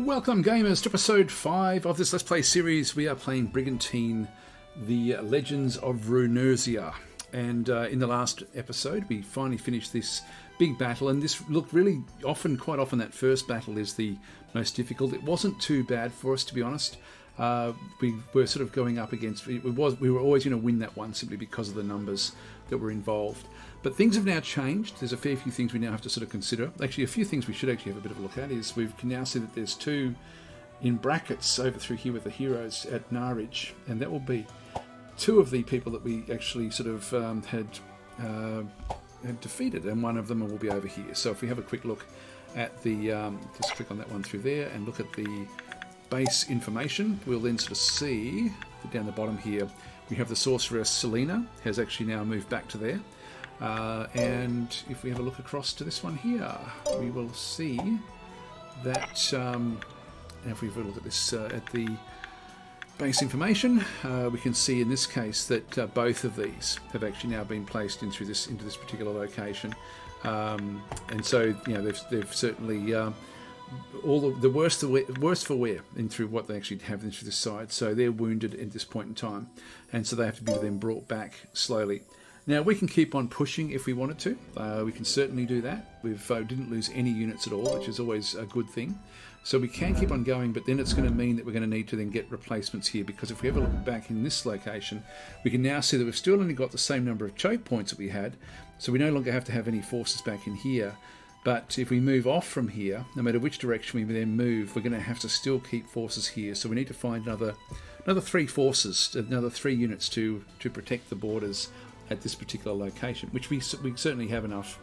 Welcome gamers to episode 5 of this Let's Play series. We are playing Brigandine, the Legends of Runersia. And in the last episode we finally finished this big battle, and this looked really quite often that first battle is the most difficult. It wasn't too bad for us, to be honest. We were sort of going up against, we were always going to win that one simply because of the numbers that were involved. But things have now changed. There's a fair few things we now have to sort of consider. Actually, a few things we should actually have a bit of a look at is we can now see that there's two in brackets over through here with the heroes at Narridge, and that will be two of the people that we actually sort of had defeated, and one of them will be over here. So if we have a quick look at the, just click on that one through there and look at the base information, we'll then sort of see down the bottom here, we have the sorceress Selena has actually now moved back to there. And if we have a look across to this one here, we will see that, if we have a look at this at the base information, we can see in this case that both of these have actually now been placed into this particular location, and so you know they've certainly all the worst for wear in through what they actually have into this side. So they're wounded at this point in time, and so they have to be then brought back slowly. Now we can keep on pushing if we wanted to. We can certainly do that. We didn't lose any units at all, which is always a good thing. So we can keep on going, but then it's going to mean that we're going to need to then get replacements here, because if we ever look back in this location, we can now see that we've still only got the same number of choke points that we had, so we no longer have to have any forces back in here. But if we move off from here, no matter which direction we then move, we're going to have to still keep forces here. So we need to find another 3 forces, another 3 units to protect the borders at this particular location, which we certainly have enough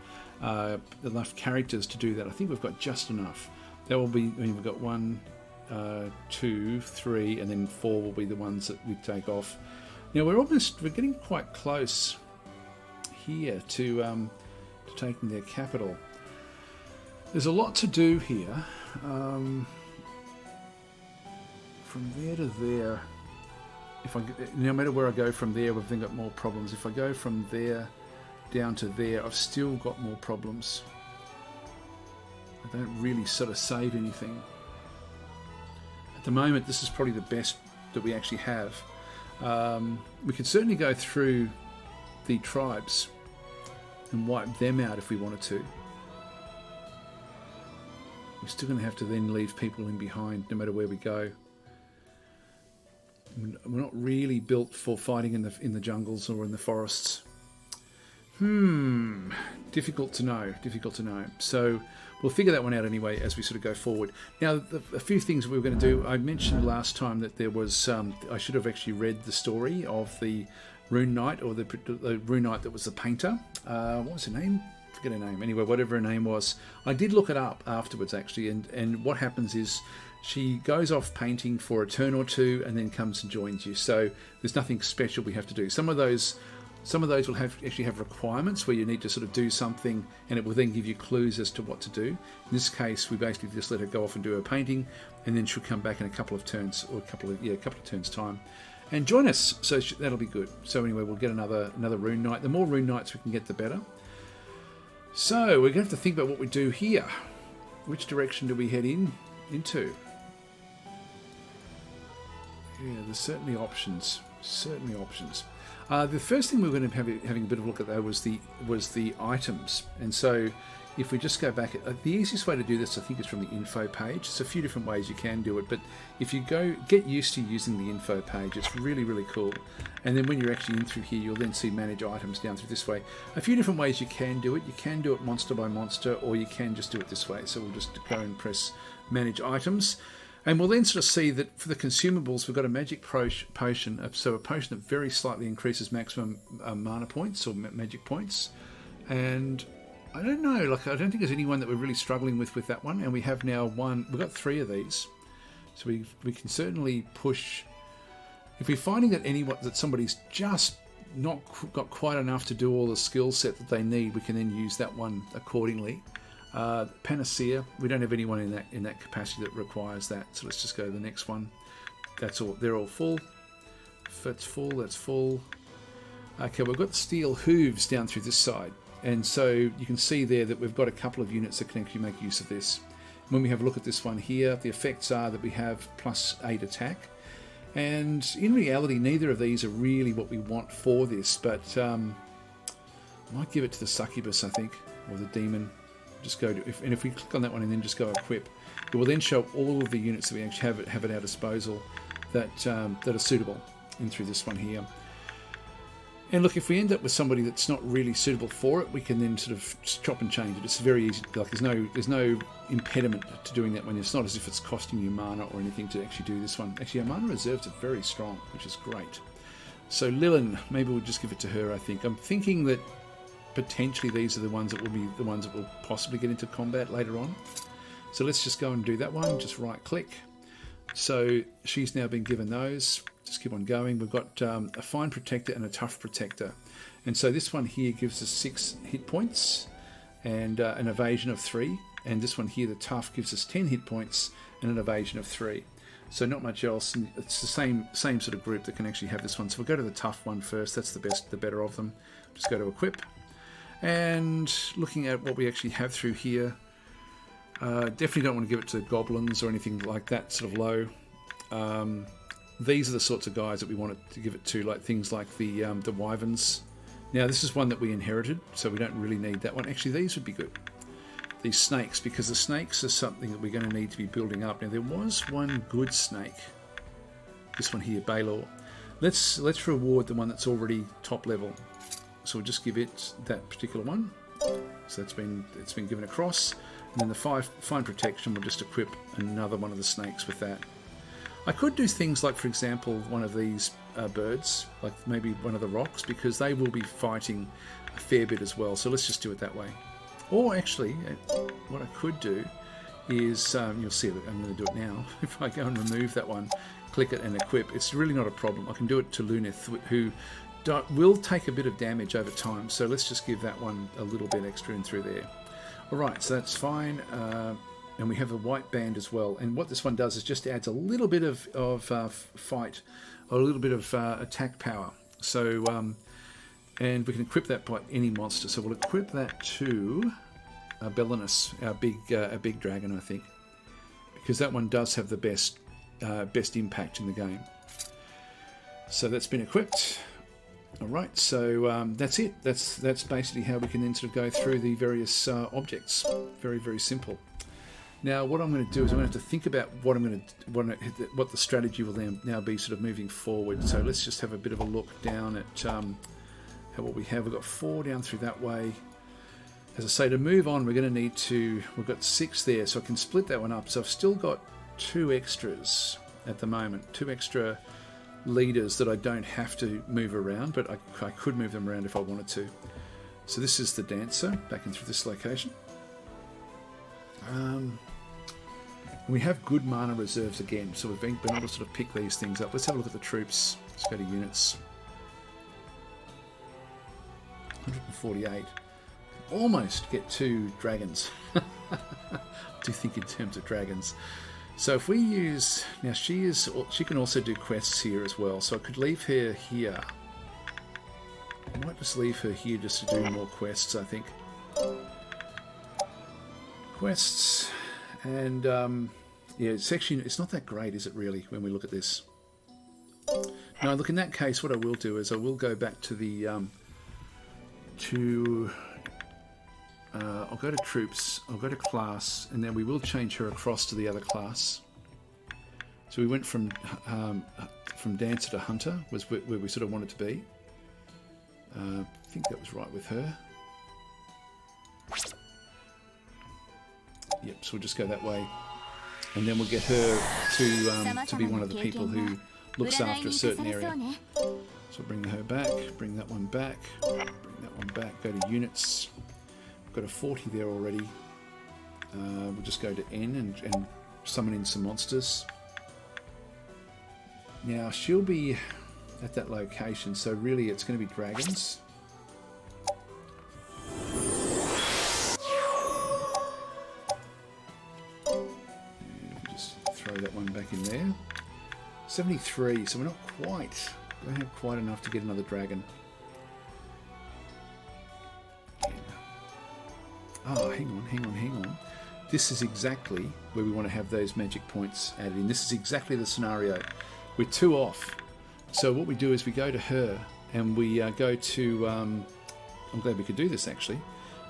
characters to do that. I think we've got just enough. That will be, I mean, we've got 1, 2, 3, and then 4 will be the ones that we take off. Now we're getting quite close here to taking their capital. There's a lot to do here. From there to there, no matter where I go from there, we've then got more problems. If I go from there down to there, I've still got more problems. I don't really sort of save anything. At the moment, this is probably the best that we actually have. We could certainly go through the tribes and wipe them out if we wanted to. We're still going to have to then leave people in behind no matter where we go. We're not really built for fighting in the jungles or in the forests. Difficult to know. So we'll figure that one out anyway as we sort of go forward. Now, a few things we were going to do. I mentioned last time that there was, I should have actually read the story of the Rune Knight, or the Rune Knight that was the painter. What was her name? Forget her name. Anyway, whatever her name was. I did look it up afterwards, actually, and what happens is she goes off painting for a turn or two and then comes and joins you. So there's nothing special we have to do. Some of those will actually have requirements where you need to sort of do something, and it will then give you clues as to what to do. In this case, we basically just let her go off and do her painting, and then she'll come back in a couple of turns, or a couple of turns time, and join us. So that'll be good. So anyway, we'll get another Rune Knight. The more Rune Knights we can get, the better. So we're going to have to think about what we do here. Which direction do we head into? Yeah, there's certainly options. The first thing we were going to be having a bit of a look at, though, was the items. And so if we just go back, the easiest way to do this, I think, is from the info page. There's a few different ways you can do it, but if you get used to using the info page, it's really, really cool. And then when you're actually in through here, you'll then see manage items down through this way. A few different ways you can do it. You can do it monster by monster, or you can just do it this way. So we'll just go and press manage items. And we'll then sort of see that for the consumables, we've got a magic potion, so a potion that very slightly increases maximum mana points or magic points. And I don't know, I don't think there's anyone that we're really struggling with that one. And we have now we've got 3 of these, so we can certainly push. If we're finding that somebody's just not got quite enough to do all the skill set that they need, we can then use that one accordingly. Panacea, we don't have anyone in that capacity that requires that, so let's just go to the next one. That's all, they're all full. If that's full. Okay, we've got steel hooves down through this side, and so you can see there that we've got a couple of units that can actually make use of this. When we have a look at this one here, the effects are that we have +8 attack. And in reality, neither of these are really what we want for this, but I might give it to the succubus, I think, or the demon. Just go to, if we click on that one and then just go equip, it will then show all of the units that we actually have at our disposal that that are suitable in through this one here. And look, if we end up with somebody that's not really suitable for it, we can then sort of chop and change it. It's very easy. Like there's no impediment to doing that one. It's not as if it's costing you mana or anything to actually do this one. Actually, our mana reserves are very strong, which is great. So Lilin, maybe we'll just give it to her. I think I'm thinking that potentially these are the ones that will be the ones that will possibly get into combat later on. So let's just go and do that one. Just right click. So she's now been given those. Just keep on going. We've got a fine protector and a tough protector, and so this one here gives us 6 hit points and an evasion of 3, and this one here, the tough, gives us 10 hit points and an evasion of 3. So not much else. It's the same sort of group that can actually have this one. So we'll go to the tough one first. That's the better of them. Just go to equip, and looking at what we actually have through here. Definitely don't want to give it to goblins or anything like that sort of low. These are the sorts of guys that we wanted to give it to, like things like the wyverns. Now this is one that we inherited, so we don't really need that one. Actually, these would be good. These snakes, because the snakes are something that we're going to need to be building up. Now there was one good snake. This one here, Baylor. Let's reward the one that's already top level. So we'll just give it that particular one. So it's been given across, and then the fine protection will just equip another one of the snakes with that. I could do things like, for example, one of these birds, like maybe one of the rocks, because they will be fighting a fair bit as well. So let's just do it that way. Or actually, what I could do is, you'll see that I'm going to do it now. If I go and remove that one, click it and equip, it's really not a problem. I can do it to Lunith, who will take a bit of damage over time. So let's just give that one a little bit extra in through there. Alright, so that's fine. And we have a white band as well. And what this one does is just adds a little bit of fight, or a little bit of attack power. So, and we can equip that by any monster. So we'll equip that to Belinus, our big dragon, I think, because that one does have the best impact in the game. So that's been equipped. All right, so that's it. That's basically how we can then sort of go through the various objects. Very, very simple. Now, what I'm going to do is I'm going to have to think about what the strategy will now be, sort of moving forward. So let's just have a bit of a look down at what we have. We've got 4 down through that way. As I say, to move on, we're going to need to. We've got 6 there, so I can split that one up. So I've still got 2 extras at the moment, 2 extra leaders that I don't have to move around, but I could move them around if I wanted to. So this is the dancer back in through this location. We have good mana reserves again, so we've been able to sort of pick these things up. Let's have a look at the troops. Let's go to units. 148. Almost get 2 dragons. I do think in terms of dragons. So if we use... Now she can also do quests here as well, so I could leave her here. I might just leave her here just to do more quests, I think. Quests, and yeah, it's not that great, is it really, when we look at this? Now look, in that case, what I will do is I will go back to the I'll go to troops, I'll go to class, and then we will change her across to the other class. So we went from dancer to hunter, was where we sort of wanted to be. I think that was right with her. Yep, so we'll just go that way, and then we'll get her to be one of the people who looks after a certain area. So bring her back, bring that one back, bring that one back, go to units. We've got a 40 there already. We'll just go to N and summon in some monsters. Now she'll be at that location, so really it's going to be dragons. That one back in there. 73, so we're not quite, don't have quite enough to get another dragon. Oh, hang on. this is exactly where we want to have those magic points added in. This is exactly the scenario. We're 2 off. So what we do is we go to her and we go to... I'm glad we could do this actually.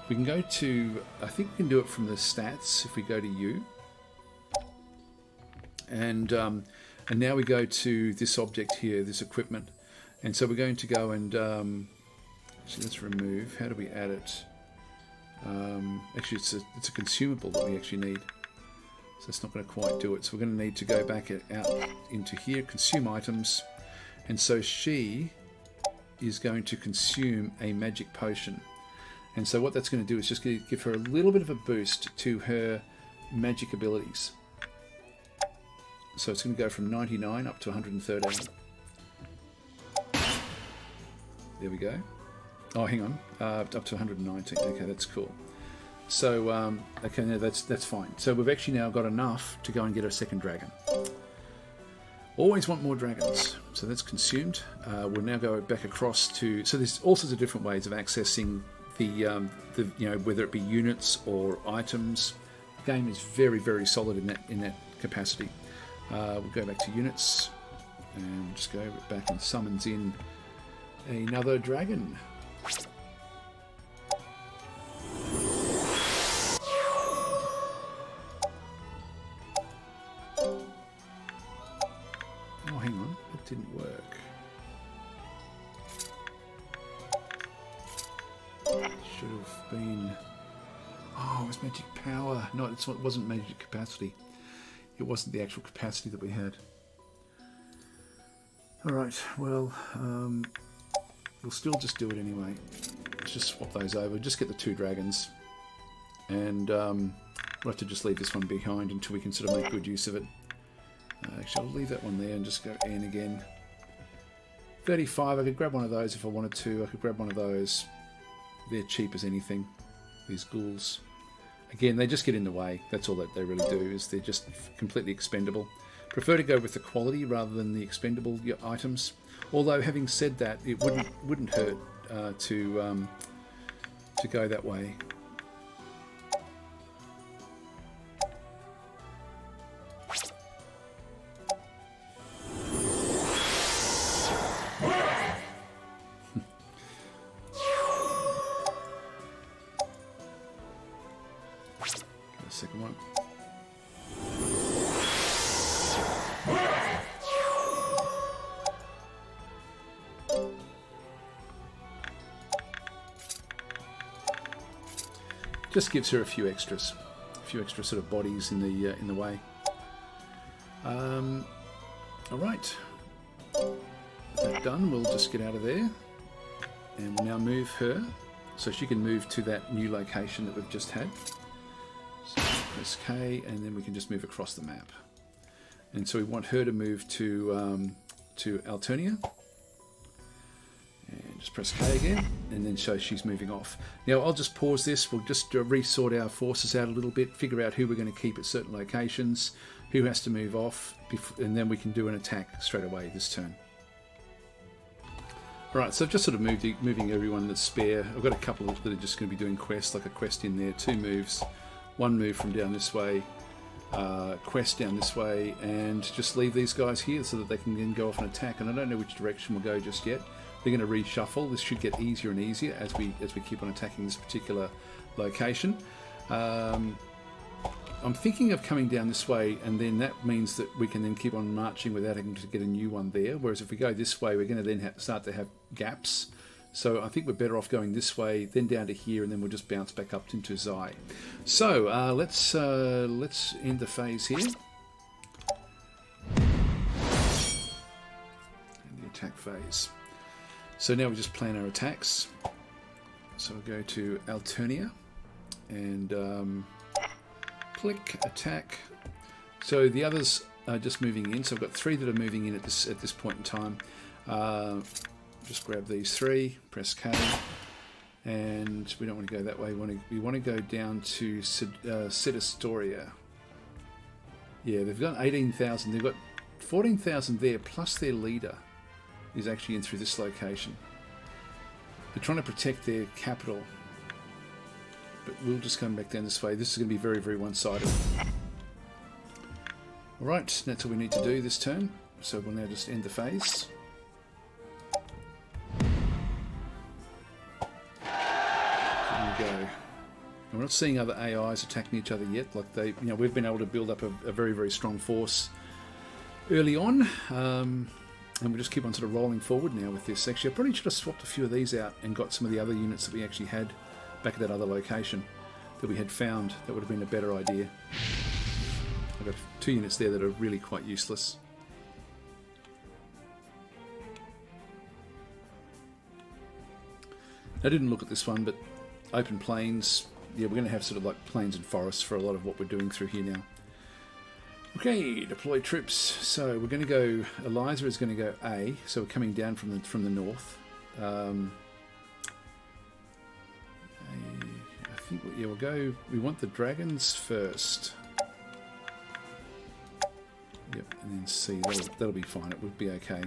We can go to... I think we can do it from the stats if we go to you. And now we go to this object here, this equipment. And so we're going to go and... actually, let's remove. How do we add it? Actually, it's a consumable that we actually need. So it's not going to quite do it. So we're going to need to go back out into here, consume items. And so she is going to consume a magic potion. And so what that's going to do is just give her a little bit of a boost to her magic abilities. So it's going to go from 99 up to 113. There we go. Oh, hang on. Up to 119. Okay, that's cool. So, okay, no, that's fine. So we've actually now got enough to go and get a second dragon. Always want more dragons. So that's consumed. We'll now go back across to... So there's all sorts of different ways of accessing the you know, whether it be units or items. The game is very, very solid in that capacity. We'll go back to units and we'll just go back and summons in another dragon. Oh, hang on, it didn't work. Should have been... Oh, it was magic power. No, it wasn't magic capacity. It wasn't the actual capacity that we had. Alright, well, we'll still just do it anyway. Let's just swap those over. Just get the 2 dragons. And we'll have to just leave this one behind until we can sort of make good use of it. Actually, I'll leave that one there and just go N again. 35, I could grab one of those if I wanted to. I could grab one of those. They're cheap as anything, these ghouls. Again, they just get in the way. That's all that they really do, is they're just completely expendable. Prefer to go with the quality rather than the expendable items. Although, having said that, it wouldn't hurt to go that way. Second one. Just gives her a few extra sort of bodies in the way. All right, that done. We'll just get out of there, and we'll now move her so she can move to that new location that we've just had. So press K, and then we can just move across the map. And so we want her to move to Alternia. And just press K again, and then so she's moving off. Now I'll just pause this. We'll just resort our forces out a little bit, figure out who we're going to keep at certain locations, who has to move off, and then we can do an attack straight away this turn. Right, so I've just sort of moving everyone that's spare. I've got a couple that are just going to be doing quests, like a quest in there, 2 moves. 1 move from down this way, quest down this way, and just leave these guys here so that they can then go off and attack. And I don't know which direction we'll go just yet. They're going to reshuffle. This should get easier and easier as we keep on attacking this particular location. I'm thinking of coming down this way, and then that means that we can then keep on marching without having to get a new one there. Whereas if we go this way, we're going to then start to have gaps. So I think we're better off going this way, then down to here, and then we'll just bounce back up into Zai. So let's end the phase here. And the attack phase. So now we just plan our attacks. So we'll go to Alternia and click attack. So the others are just moving in. So I've got 3 that are moving in at this point in time. Just grab these 3, press K, and we don't want to go that way. We want to go down to Citastoria. Yeah, they've got 18,000. They've got 14,000 there, plus their leader is actually in through this location. They're trying to protect their capital, but we'll just come back down this way. This is going to be very, very one-sided. Alright, that's all we need to do this turn. So we'll now just end the phase. There we go. And we're not seeing other AIs attacking each other yet. Like they, we've been able to build up a very, very strong force early on. And we'll just keep on sort of rolling forward now with this. Actually, I probably should have swapped a few of these out and got some of the other units that we actually had back at that other location that we had found. That would have been a better idea. I've got 2 units there that are really quite useless. I didn't look at this one, but open plains. Yeah, we're going to have sort of like plains and forests for a lot of what we're doing through here now. Okay, deploy troops. So we're going to go. Eliza is going to go A. So we're coming down from the north. I think we'll go. We want the dragons first. Yep, and then C. That'll be fine. It would be okay.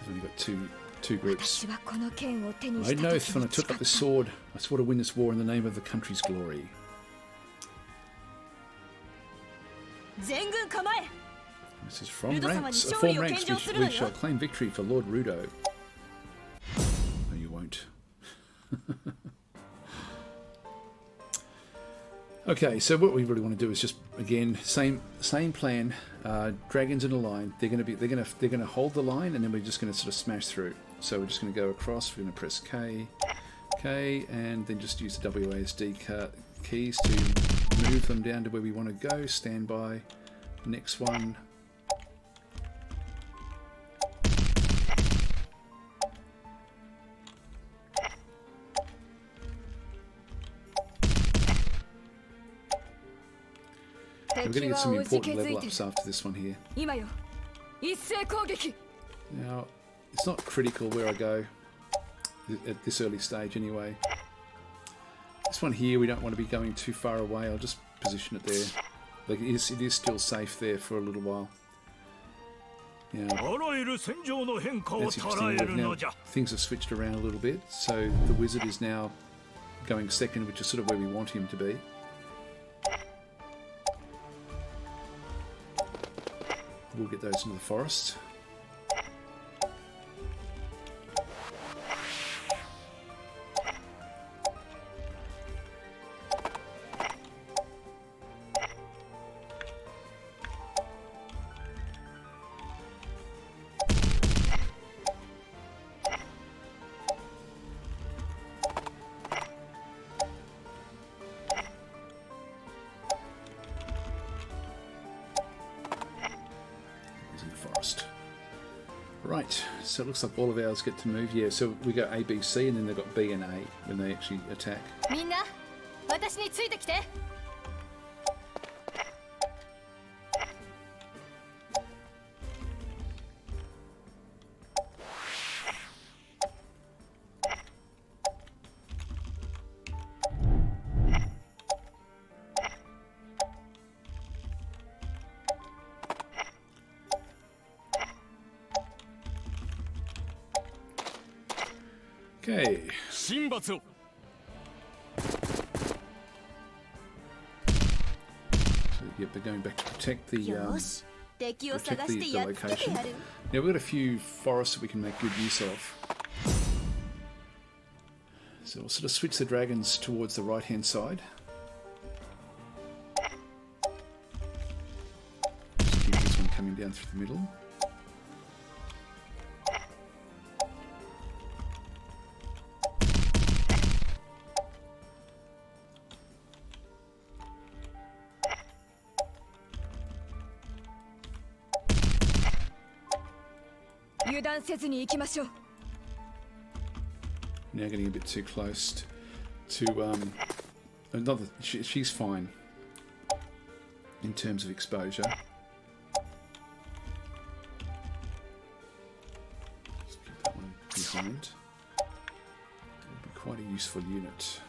We've only got two groups. I know when I took up the sword, I swore to win this war in the name of the country's glory. This is from ranks. Form ranks. We shall claim victory for Lord Rudo. No, you won't. Okay, so what we really want to do is just again same plan. Dragons in a line. They're gonna hold the line, and then we're just gonna sort of smash through. So we're just gonna go across. We're gonna press K, and then just use the WASD keys to move them down to where we want to go. Stand by. Next one. We're going to get some important level ups after this one here. Now, it's not critical where I go at this early stage anyway. This one here, we don't want to be going too far away. I'll just position it there. Like it is still safe there for a little while. Now, that's interesting. Now, things have switched around a little bit. So the wizard is now going second, which is sort of where we want him to be. We'll get those into the forest. Right, so it looks like all of ours get to move. Yeah, so we go A, B, C, and then they've got B and A when they actually attack. Okay. So yep, they're going back to protect the location. Now we've got a few forests that we can make good use of. So we'll sort of switch the dragons towards the right hand side. Just keep this one coming down through the middle. Now getting a bit too close to another. She's fine in terms of exposure. Just keep that one behind. It'll be quite a useful unit.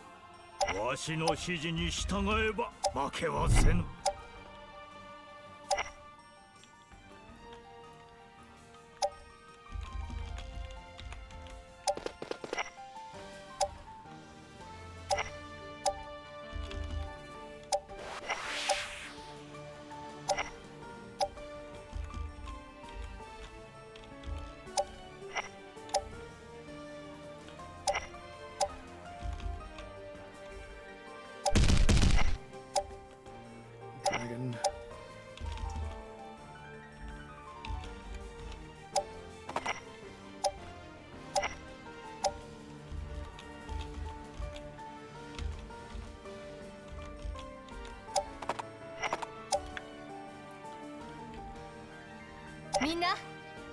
みんな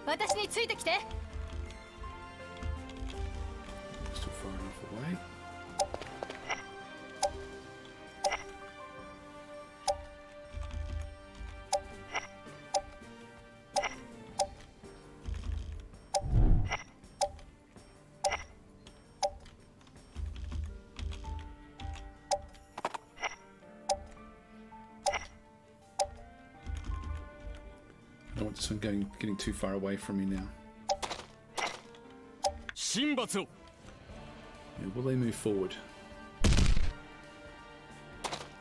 私についてきて。 Still far enough away. I don't want this one getting too far away from me now. Yeah, will they move forward?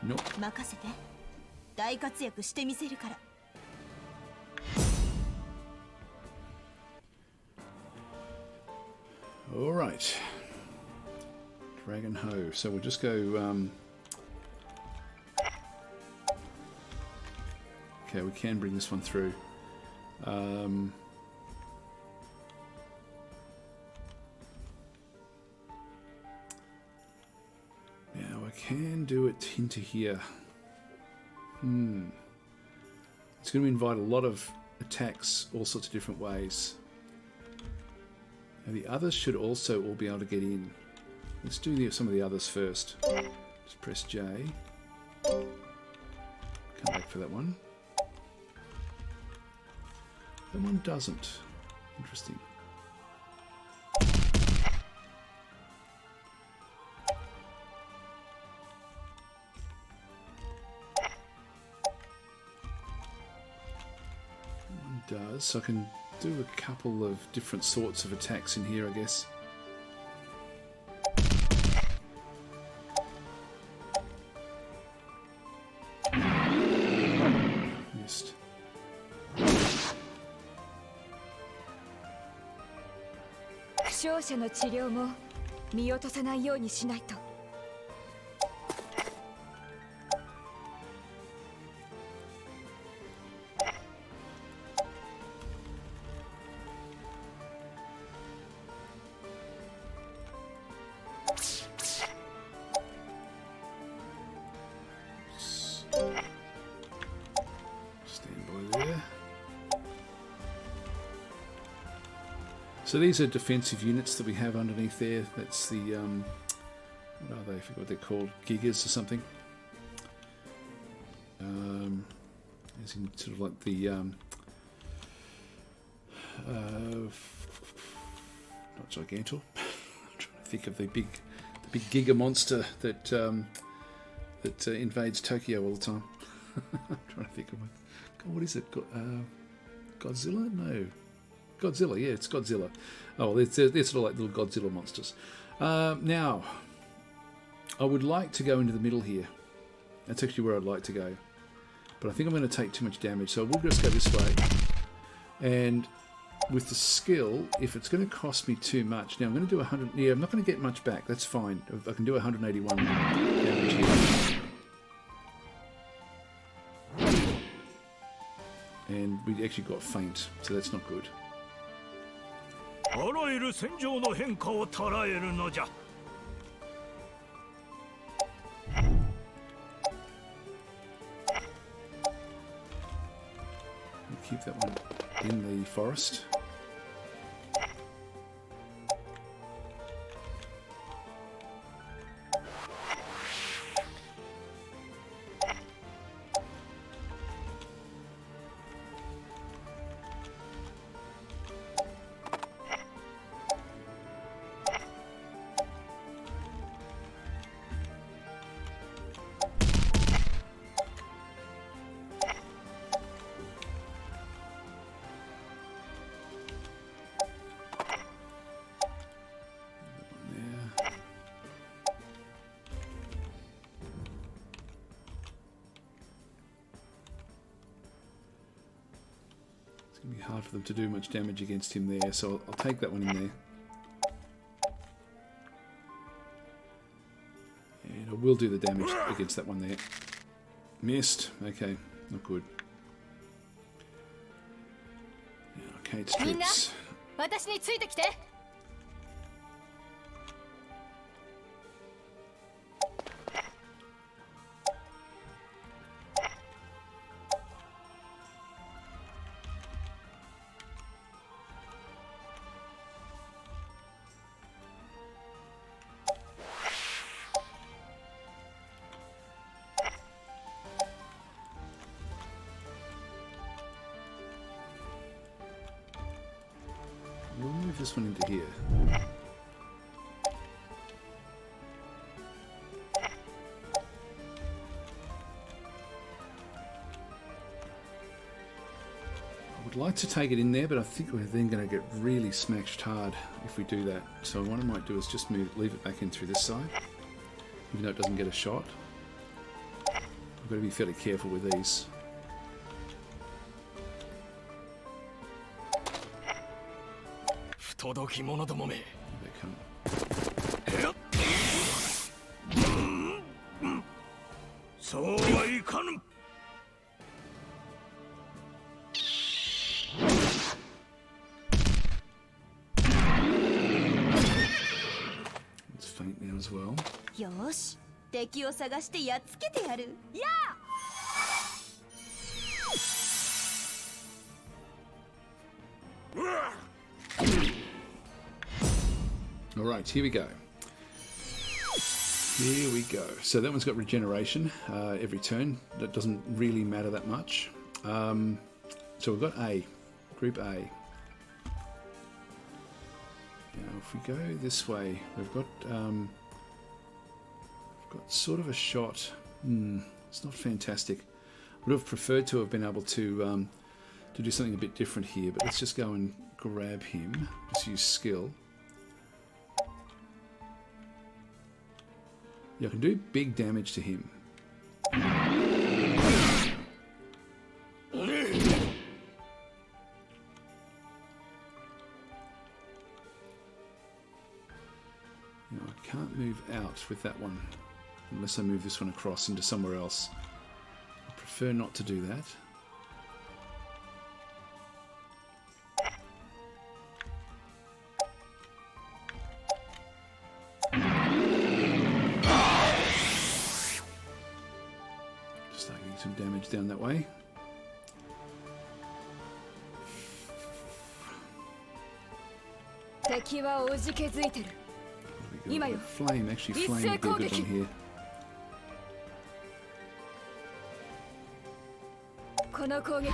Nope. 任せて。大活躍してみせるから。All right. Dragon Ho. So we'll just go. Okay, we can bring this one through. Now I can do it into here. It's going to invite a lot of attacks, all sorts of different ways. Now the others should also all be able to get in. Let's do some of the others first. Just press J. Come back for that one. That one doesn't. Interesting. That one does. So I can do a couple of different sorts of attacks in here, I guess. Missed. 負傷者の治療も見落とさないようにしないと。 Stand by there. So these are defensive units that we have underneath there. That's the, what are they? I forget what they're called. Gigas or something. As in sort of like the, not Gigantor. I'm trying to think of the big Giga monster that invades Tokyo all the time. I'm trying to think of it. God, what is it? Godzilla? No. Godzilla, yeah, it's Godzilla. Oh, they're sort of like little Godzilla monsters. Now, I would like to go into the middle here. That's actually where I'd like to go. But I think I'm going to take too much damage, so we'll just go this way. And with the skill, if it's going to cost me too much, now I'm going to do 100. Yeah, I'm not going to get much back. That's fine. I can do 181 damage here. And we actually got faint, so that's not good. あらゆる戦場の変化を捉えるのじゃ。 Keep that one in the forest. It's going to be hard for them to do much damage against him there, so I'll take that one in there. And I will do the damage against that one there. Missed. Okay, not good. Okay, it's troops. 私についてきて。 Okay, We'll move this one into here. I would like to take it in there, but I think we're then going to get really smashed hard if we do that. So what I might do is just leave it back in through this side, even though it doesn't get a shot. I've got to be fairly careful with these. There they come. It's faint now as well. よし、敵を探してやっつけてやる。やあ。Alright, here we go. Here we go. So that one's got regeneration every turn. That doesn't really matter that much. So we've got A, Group A. Now if we go this way, we've got sort of a shot. It's not fantastic. Would have preferred to have been able to do something a bit different here, but let's just go and grab him. Just use skill. Yeah, I can do big damage to him. Now, I can't move out with that one unless I move this one across into somewhere else. I prefer not to do that. Start getting some damage down that way. Flame, actually flame would be a good one here. この攻撃、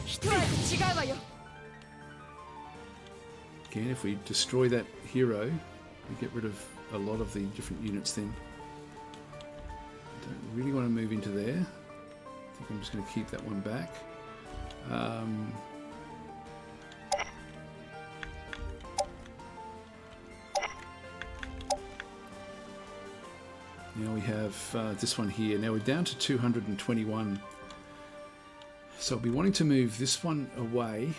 一味違うわよ。 Again, if we destroy that hero, we get rid of a lot of the different units then. Don't really want to move into there. I think I'm just going to keep that one back. Now we have this one here. Now we're down to 221. So I'll be wanting to move this one away.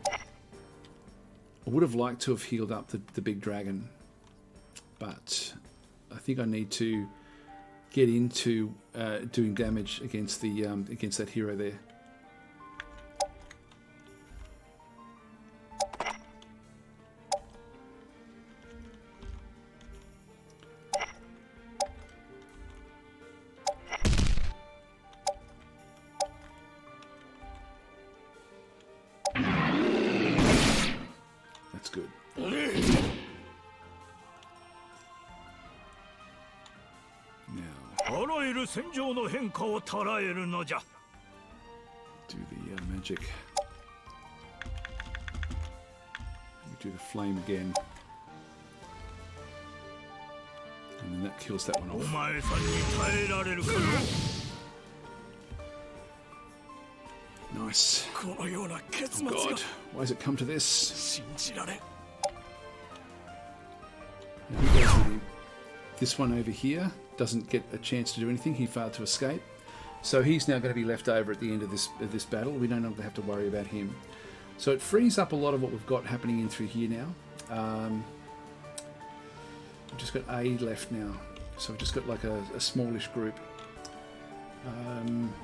I would have liked to have healed up the big dragon, but I think I need to get into doing damage against the against that hero there. That's good. Do the magic. Do the flame again. And then that kills that one off. Nice. Oh God, why has it come to this? Now, who goes with him? This one over here doesn't get a chance to do anything. He failed to escape. So he's now going to be left over at the end of this battle. We no longer have to worry about him. So it frees up a lot of what we've got happening in through here now. We've just got A left now. So we've just got like a smallish group.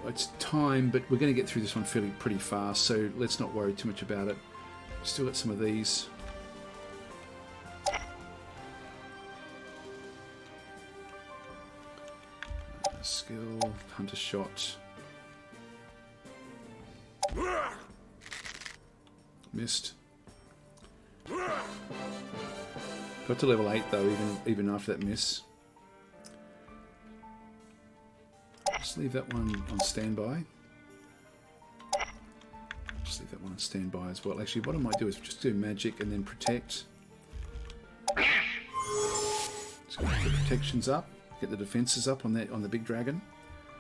It's time, but we're going to get through this one pretty fast, so let's not worry too much about it. Still got some of these. Skill, hunter shot. Missed. Got to level 8 though, even after that miss. Just leave that one on standby. just leave that one on standby as well. Actually, what I might do is just do magic and then protect. So get the protections up, get the defenses up on that on the big dragon.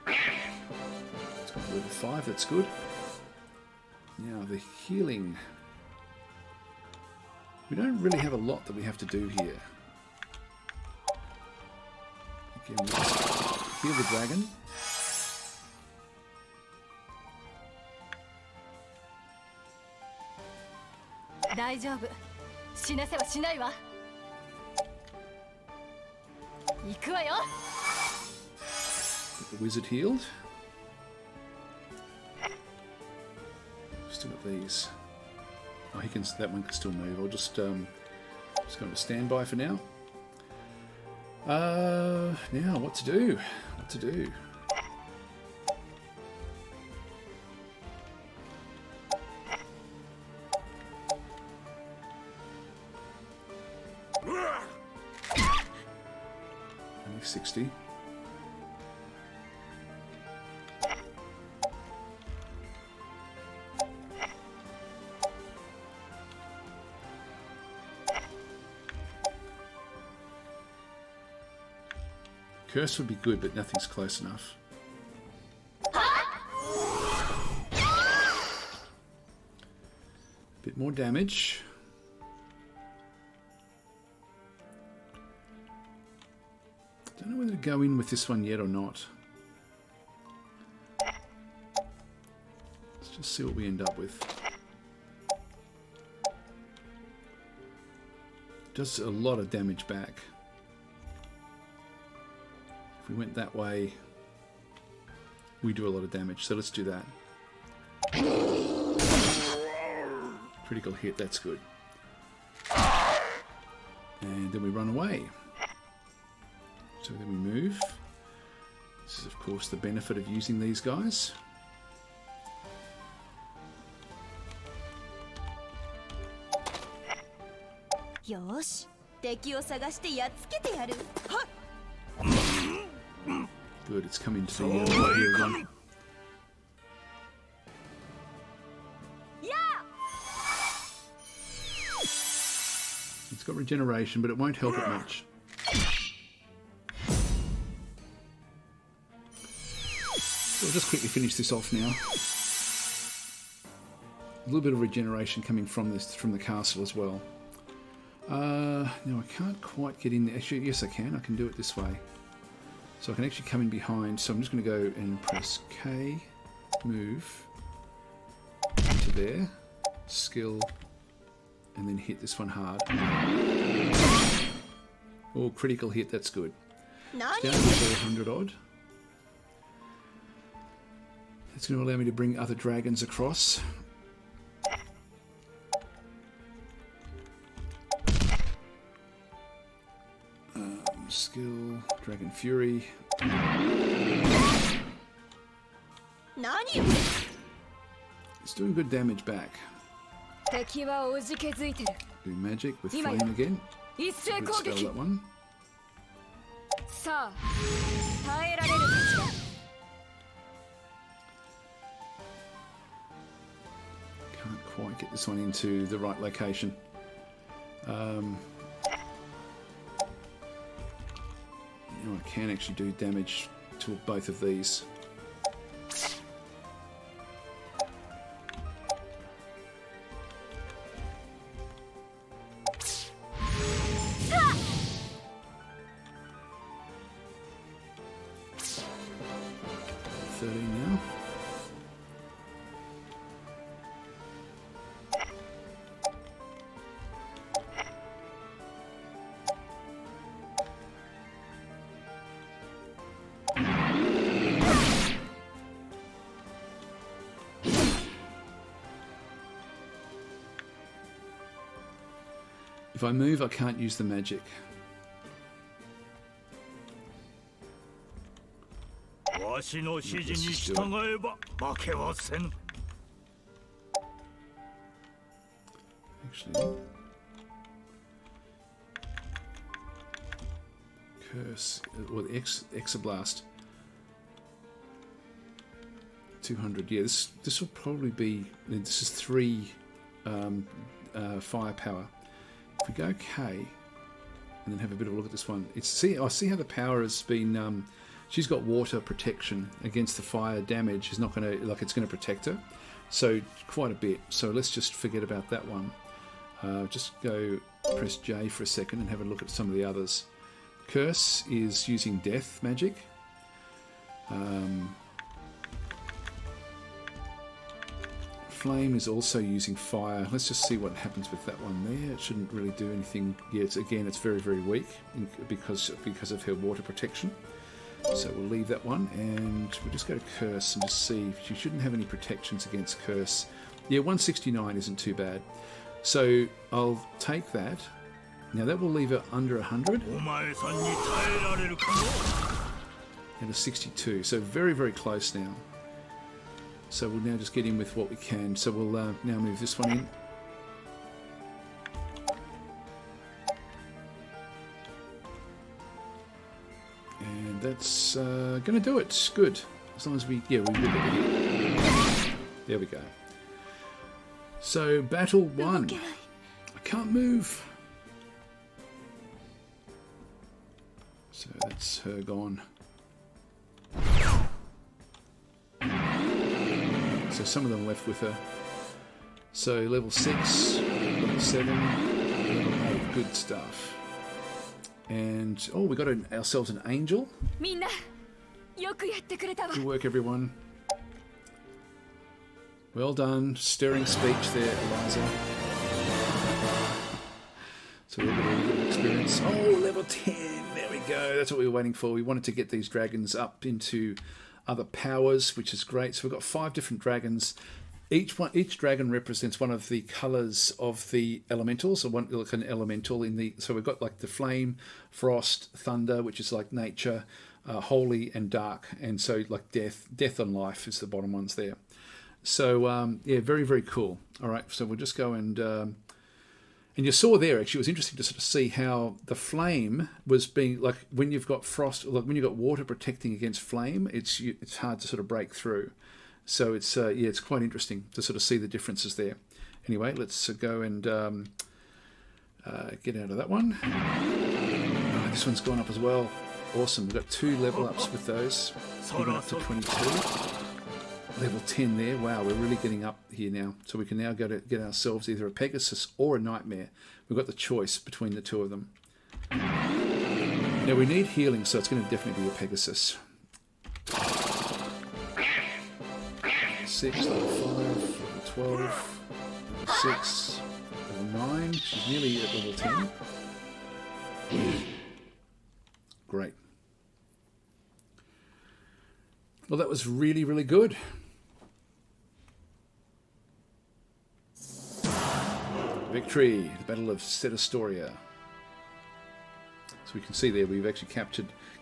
It's got level 5. That's good. Now the healing. We don't really have a lot that we have to do here. Again, we'll just heal the dragon. Get the wizard healed. Still got these. Oh, he can. That one can still move. I'll just go to standby for now. Now what to do? What to do? Only 60. Curse would be good, but nothing's close enough. Bit more damage. Don't know whether to go in with this one yet or not. Let's just see what we end up with. Does a lot of damage back. If we went that way, we do a lot of damage, so let's do that. Critical hit, that's good. And then we run away. So then we move. This is of course the benefit of using these guys. Yosh, 敵を探してやっつけてやる。 Good, it's coming to the end here again. It's got regeneration, but it won't help it much. So we'll just quickly finish this off now. A little bit of regeneration coming from the castle as well. Now I can't quite get in there. Actually, yes I can. I can do it this way. So I can actually come in behind. So I'm just going to go and press K, move to there, skill, and then hit this one hard. Oh, critical hit. That's good. It's down to 400 odd. It's going to allow me to bring other dragons across. Skill, Dragon Fury. It's doing good damage back. Do magic with flame again. Good spell, that one. Can't quite get this one into the right location. I can actually do damage to both of these. Now. If I move, I can't use the magic. Actually, curse or the Exablast. 200. Yeah, this will probably be. This is 3 firepower. If we go K and then have a bit of a look at this one, I see how the power has been. She's got water protection against the fire damage. Is not going to it's going to protect her. So quite a bit. So let's just forget about that one. Just go press J for a second and have a look at some of the others. Curse is using death magic. Flame is also using fire. Let's just see what happens with that one there. It shouldn't really do anything. Yeah, it's very, very weak because of her water protection. So we'll leave that one, and we'll just go to Curse and just see. She shouldn't have any protections against Curse. Yeah, 169 isn't too bad. So I'll take that. Now that will leave her under 100. And a 62. So very, very close now. So we'll now just get in with what we can. So we'll now move this one in. And that's going to do it. Good. As long as we look at it. There we go. So battle 1. I can't move. So that's her gone. So some of them left with her. So level 6, level 7, level 8, good stuff. And we got ourselves an angel. Good work, everyone. Well done. Stirring speech there, Eliza. So we've got a little bit of experience. Level 10. There we go. That's what we were waiting for. We wanted to get these dragons up into other powers, which is great. So we've got 5 different dragons. Each dragon represents one of the colours of the elementals, or one like an elemental in the. So we've got like the flame, frost, thunder, which is like nature, holy, and dark, and so like death and life is the bottom ones there. So very, very cool. All right, so we'll just go and you saw there actually it was interesting to sort of see how the flame was being like when you've got frost, like when you've got water protecting against flame, it's hard to sort of break through. So it's it's quite interesting to sort of see the differences there. Anyway, let's go and get out of that one. This one's gone up as well. Awesome. We've got 2 level ups with those. Even up to 22. Level 10 there. Wow, we're really getting up here now. So we can now go to get ourselves either a Pegasus or a Nightmare. We've got the choice between the 2 of them. Now we need healing, so it's going to definitely be a Pegasus. 6, level 5, level 12, level 6, level 9. She's nearly at level 10. Great. Well, that was really, really good. Victory, the Battle of Setastoria. So we can see there we've actually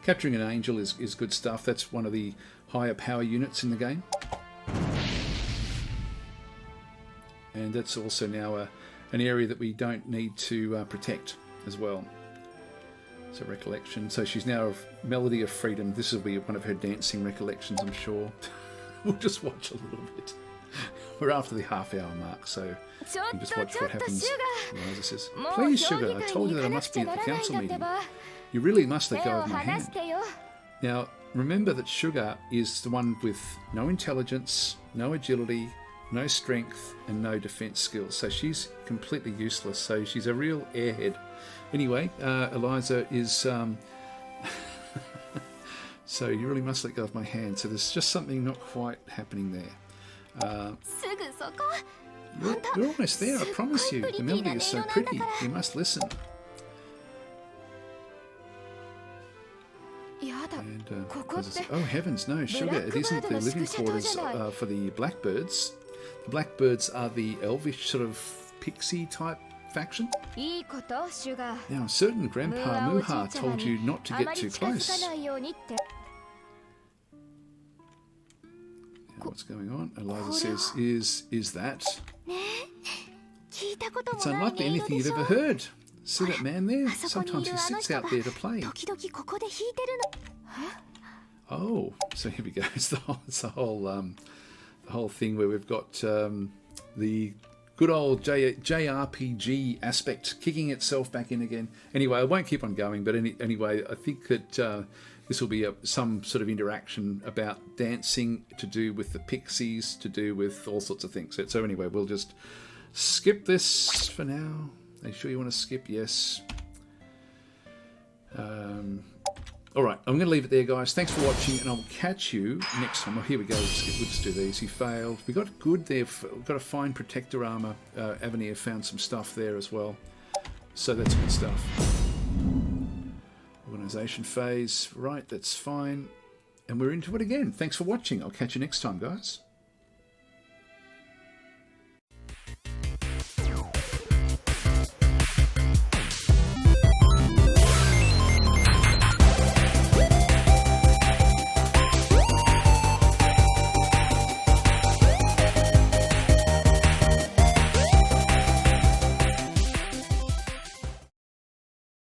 capturing an angel is good stuff. That's one of the higher power units in the game. And that's also now an area that we don't need to protect as well. So recollection. So she's now Melody of Freedom. This will be one of her dancing recollections, I'm sure. We'll just watch a little bit. We're after the half-hour mark, so you can just watch what happens. Eliza says, "Please, Sugar, I told you that I must be at the council meeting. You really must let go of my hand." Now, remember that Sugar is the one with no intelligence, no agility, no strength, and no defense skills. So she's completely useless. So she's a real airhead. Anyway, Eliza is... So you really must let go of my hand. So there's just something not quite happening there. You're almost there, I promise you. The melody is so pretty. You must listen. And, oh heavens, no, Sugar, it isn't the living quarters for the blackbirds. The blackbirds are the elvish sort of pixie type faction. Now I'm certain Grandpa Muha told you not to get too close. What's going on? Eliza says, is that? It's unlikely anything you've ever heard. See that man there? Sometimes he sits out there to play. Oh, so here we go. It's the whole whole thing where we've got the good old JRPG aspect kicking itself back in again. Anyway, I won't keep on going, but anyway, I think that this will be some sort of interaction about dancing to do with the pixies, to do with all sorts of things. So anyway, we'll just skip this for now. Are you sure you want to skip? Yes. All right, I'm going to leave it there, guys. Thanks for watching, and I'll catch you next time. Oh, here we go. We'll just do these. He failed. We got good there. We've got a fine protector armor. Avenir found some stuff there as well. So that's good stuff. Organization phase. Right, that's fine. And we're into it again. Thanks for watching. I'll catch you next time, guys.